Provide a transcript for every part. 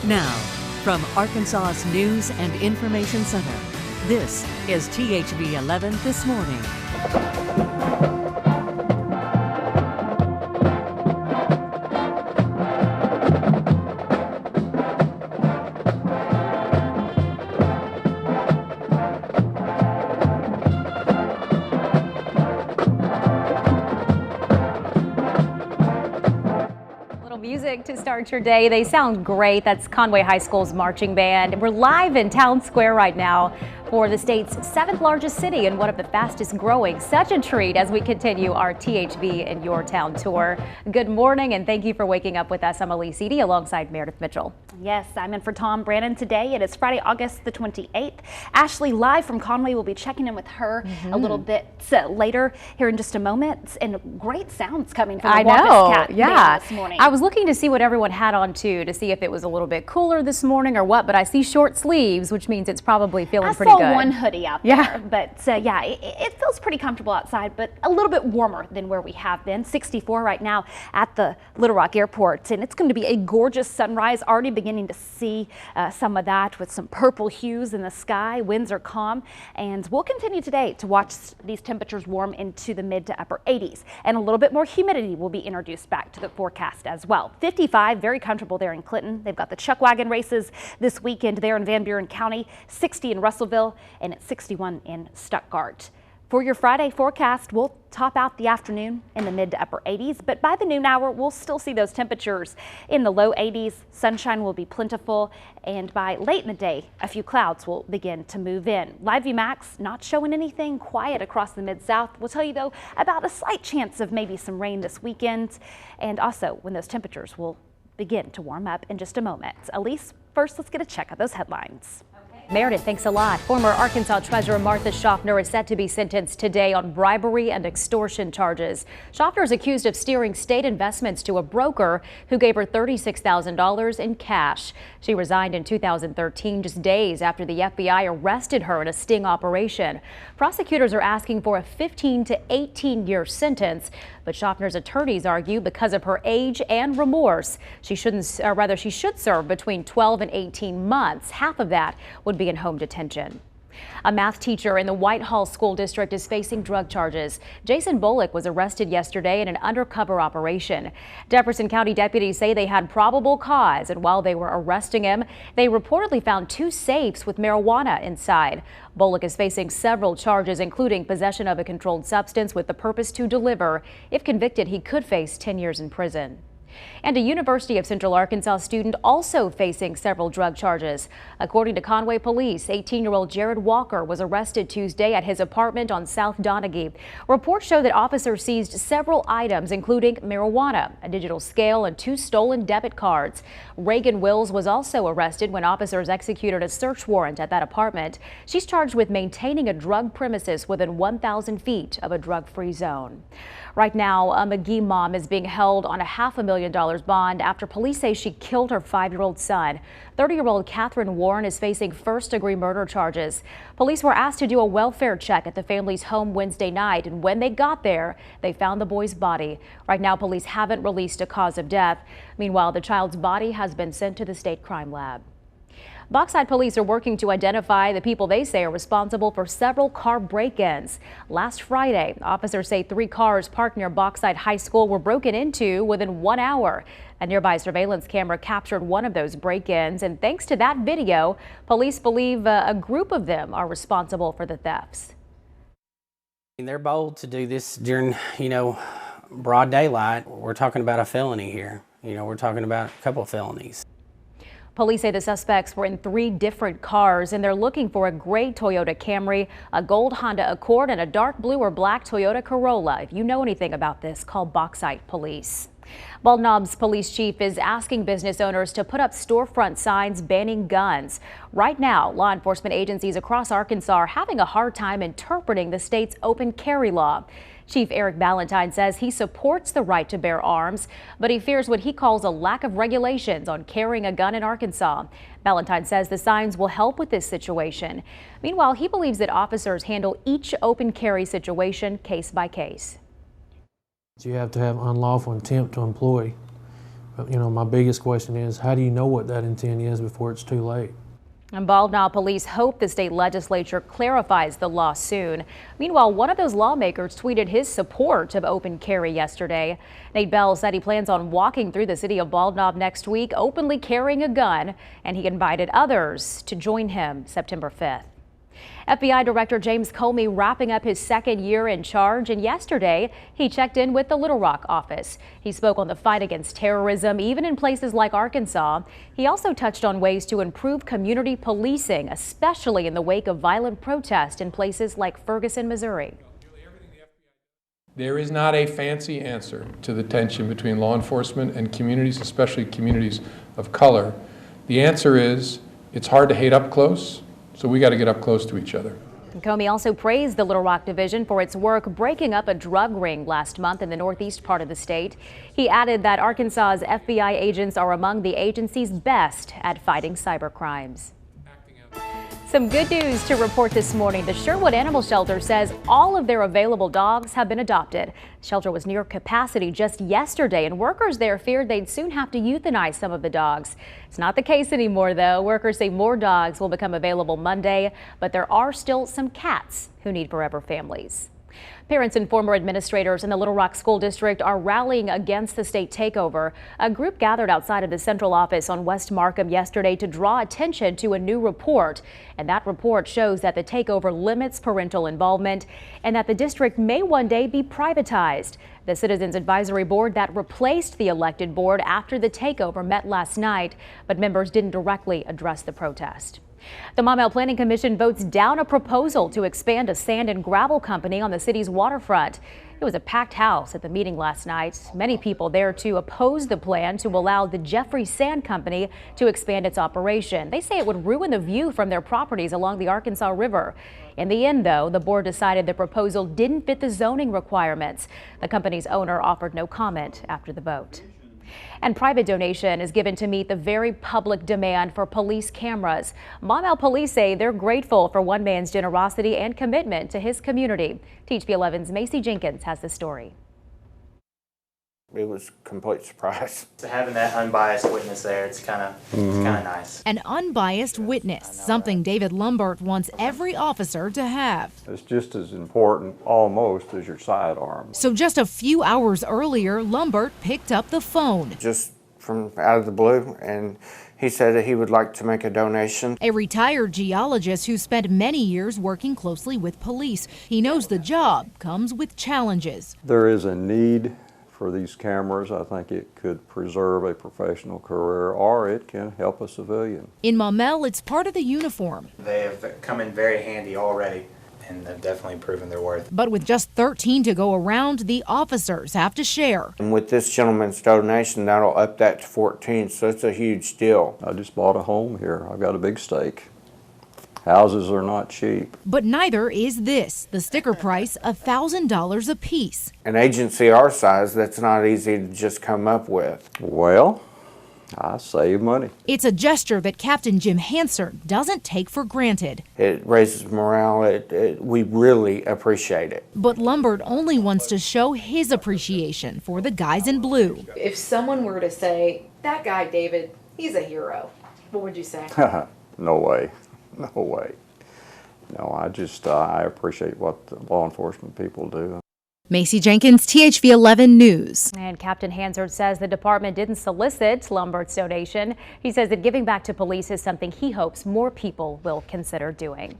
Now, from Arkansas's News and Information Center, this is THV 11 This Morning. Music to start your day. They sound great. That's Conway High School's marching band. We're live in Town Square right now for the state's 7th largest city and one of the fastest growing. Such a treat as we continue our THV in Your Town tour. Good morning and thank you for waking up with us. I'm Elise Edie alongside Meredith Mitchell. Yes, I'm in for Tom Brannon today. It is Friday, August the 28th. Ashley live from Conway. We'll be checking in with her a little bit later here in just a moment. And great sounds coming from the Wampus Cat band this morning. I was looking to see what everyone had on too, to see if it was a little bit cooler this morning or what, but I see short sleeves, which means it's probably feeling pretty good. I saw one hoodie out there, but yeah, it feels pretty comfortable outside, but a little bit warmer than where we have been. 64 right now at the Little Rock Airport, and it's going to be a gorgeous sunrise. Already beginning to see some of that with some purple hues in the sky. Winds are calm, and we'll continue today to watch these temperatures warm into the mid to upper 80s, and a little bit more humidity will be introduced back to the forecast as well. 55, very comfortable there in Clinton. They've got the Chuck Wagon races this weekend there in Van Buren County, 60 in Russellville, and it's 61 in Stuttgart. For your Friday forecast, we'll top out the afternoon in the mid to upper 80s, but by the noon hour, we'll still see those temperatures in the low 80s. Sunshine will be plentiful, and by late in the day, a few clouds will begin to move in. Live View Max not showing anything quiet across the Mid-South. We'll tell you, though, about a slight chance of maybe some rain this weekend, and also when those temperatures will begin to warm up in just a moment. Elise, first, let's get a check of those headlines. Meredith, thanks a lot. Former Arkansas Treasurer Martha Schaffner is set to be sentenced today on bribery and extortion charges. Schaffner is accused of steering state investments to a broker who gave her $36,000 in cash. She resigned in 2013, just days after the FBI arrested her in a sting operation. Prosecutors are asking for a 15 to 18-year sentence, but Schaffner's attorneys argue because of her age and remorse, she should serve between 12 and 18 months. Half of that would be in home detention. A math teacher in the Whitehall School District is facing drug charges. Jason Bullock was arrested yesterday in an undercover operation. Jefferson County deputies say they had probable cause, and while they were arresting him, they reportedly found 2 safes with marijuana inside. Bullock is facing several charges, including possession of a controlled substance with the purpose to deliver. If convicted, he could face 10 years in prison. And a University of Central Arkansas student also facing several drug charges. According to Conway police, 18-year-old Jared Walker was arrested Tuesday at his apartment on South Donaghy. Reports show that officers seized several items, including marijuana, a digital scale, and 2 stolen debit cards. Reagan Wills was also arrested when officers executed a search warrant at that apartment. She's charged with maintaining a drug premises within 1,000 feet of a drug-free zone. Right now, a McGee mom is being held on a $500,000 bond after police say she killed her 5-year-old son. 30-year-old Catherine Warren is facing first-degree murder charges. Police were asked to do a welfare check at the family's home Wednesday night, and when they got there, they found the boy's body. Right now, police haven't released a cause of death. Meanwhile, the child's body has been sent to the state crime lab. Bauxite police are working to identify the people they say are responsible for several car break-ins. Last Friday, officers say 3 cars parked near Bauxite High School were broken into within 1 hour. A nearby surveillance camera captured one of those break-ins, and thanks to that video, police believe a group of them are responsible for the thefts. They're bold to do this during, broad daylight. We're talking about a felony here. We're talking about a couple of felonies. Police say the suspects were in 3 different cars, and they're looking for a gray Toyota Camry, a gold Honda Accord, and a dark blue or black Toyota Corolla. If you know anything about this, call Bauxite Police. Bald Knobs Police Chief is asking business owners to put up storefront signs banning guns. Right now, law enforcement agencies across Arkansas are having a hard time interpreting the state's open carry law. Chief Eric Ballantyne says he supports the right to bear arms, but he fears what he calls a lack of regulations on carrying a gun in Arkansas. Ballantyne says the signs will help with this situation. Meanwhile, he believes that officers handle each open carry situation case by case. You have to have unlawful intent to employ My biggest question is, how do you know what that intent is before it's too late? And Bald Knob police hope the state legislature clarifies the law soon. Meanwhile, one of those lawmakers tweeted his support of open carry yesterday. Nate Bell said he plans on walking through the city of Bald Knob next week, openly carrying a gun, and he invited others to join him September 5th. FBI Director James Comey wrapping up his second year in charge, and yesterday he checked in with the Little Rock office. He spoke on the fight against terrorism, even in places like Arkansas. He also touched on ways to improve community policing, especially in the wake of violent protest in places like Ferguson, Missouri. There is not a fancy answer to the tension between law enforcement and communities, especially communities of color. The answer is it's hard to hate up close. So we got to get up close to each other. Comey also praised the Little Rock Division for its work breaking up a drug ring last month in the northeast part of the state. He added that Arkansas's FBI agents are among the agency's best at fighting cyber crimes. Some good news to report this morning. The Sherwood Animal Shelter says all of their available dogs have been adopted. The shelter was near capacity just yesterday, and workers there feared they'd soon have to euthanize some of the dogs. It's not the case anymore, though. Workers say more dogs will become available Monday, but there are still some cats who need forever families. Parents and former administrators in the Little Rock School District are rallying against the state takeover. A group gathered outside of the central office on West Markham yesterday to draw attention to a new report. And that report shows that the takeover limits parental involvement and that the district may one day be privatized. The Citizens Advisory Board that replaced the elected board after the takeover met last night, but members didn't directly address the protest. The Maumelle Planning Commission votes down a proposal to expand a sand and gravel company on the city's waterfront. It was a packed house at the meeting last night. Many people there to oppose the plan to allow the Jeffrey Sand Company to expand its operation. They say it would ruin the view from their properties along the Arkansas River. In the end, though, the board decided the proposal didn't fit the zoning requirements. The company's owner offered no comment after the vote. And private donation is given to meet the very public demand for police cameras. Maumelle police say they're grateful for one man's generosity and commitment to his community. THP 11's Macy Jenkins has the story. It was a complete surprise. Having that unbiased witness there, it's kind of nice. An unbiased witness, something David Lumbert wants every officer to have. It's just as important almost as your sidearm. So just a few hours earlier, Lumbert picked up the phone. Just from out of the blue, and he said that he would like to make a donation. A retired geologist who spent many years working closely with police. He knows the job comes with challenges. There is a need for these cameras. I think it could preserve a professional career, or it can help a civilian. In Maumelle, it's part of the uniform. They have come in very handy already, and they've definitely proven their worth. But with just 13 to go around, the officers have to share. And with this gentleman's donation, that'll up that to 14, so it's a huge deal. I just bought a home here. I've got a big stake. Houses are not cheap. But neither is this. The sticker price, $1,000 a piece. An agency our size, that's not easy to just come up with. Well, I save money. It's a gesture that Captain Jim Hansard doesn't take for granted. It raises morale. We really appreciate it. But Lumbert only wants to show his appreciation for the guys in blue. If someone were to say, that guy David, he's a hero, what would you say? No way. No way. No, I appreciate what the law enforcement people do. Macy Jenkins, THV 11 News. And Captain Hansard says the department didn't solicit Lumbert's donation. He says that giving back to police is something he hopes more people will consider doing.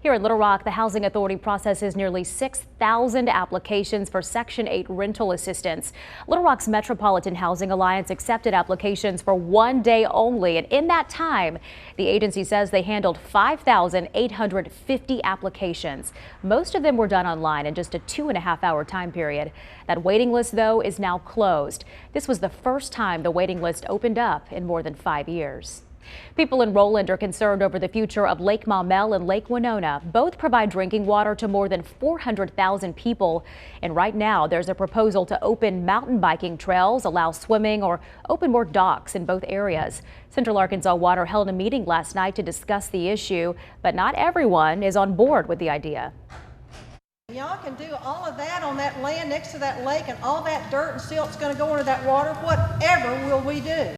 Here in Little Rock, the Housing Authority processes nearly 6,000 applications for Section 8 rental assistance. Little Rock's Metropolitan Housing Alliance accepted applications for 1 day only, and in that time, the agency says they handled 5,850 applications. Most of them were done online in just a 2.5-hour time period. That waiting list, though, is now closed. This was the first time the waiting list opened up in more than 5 years. People in Roland are concerned over the future of Lake Maumelle and Lake Winona. Both provide drinking water to more than 400,000 people. And right now, there's a proposal to open mountain biking trails, allow swimming, or open more docks in both areas. Central Arkansas Water held a meeting last night to discuss the issue, but not everyone is on board with the idea. y'all can do all of that on that land next to that lake and all that dirt and silt's going to go into that water, whatever will we do?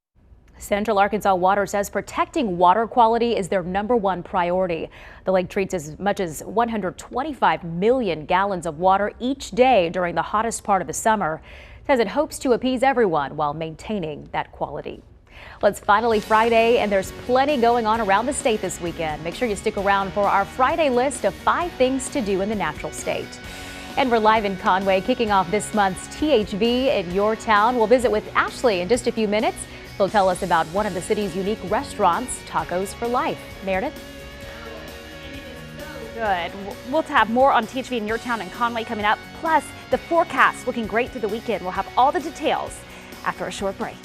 Central Arkansas Water says protecting water quality is their #1 priority. The lake treats as much as 125 million gallons of water each day during the hottest part of the summer. It says it hopes to appease everyone while maintaining that quality. Well, it's finally Friday, and there's plenty going on around the state this weekend. Make sure you stick around for our Friday list of 5 things to do in the natural state. And we're live in Conway, kicking off this month's THV in your town. We'll visit with Ashley in just a few minutes. He'll tell us about one of the city's unique restaurants, Tacos for Life. Meredith? Good. We'll have more on THV in your town and Conway coming up. Plus, the forecast looking great through the weekend. We'll have all the details after a short break.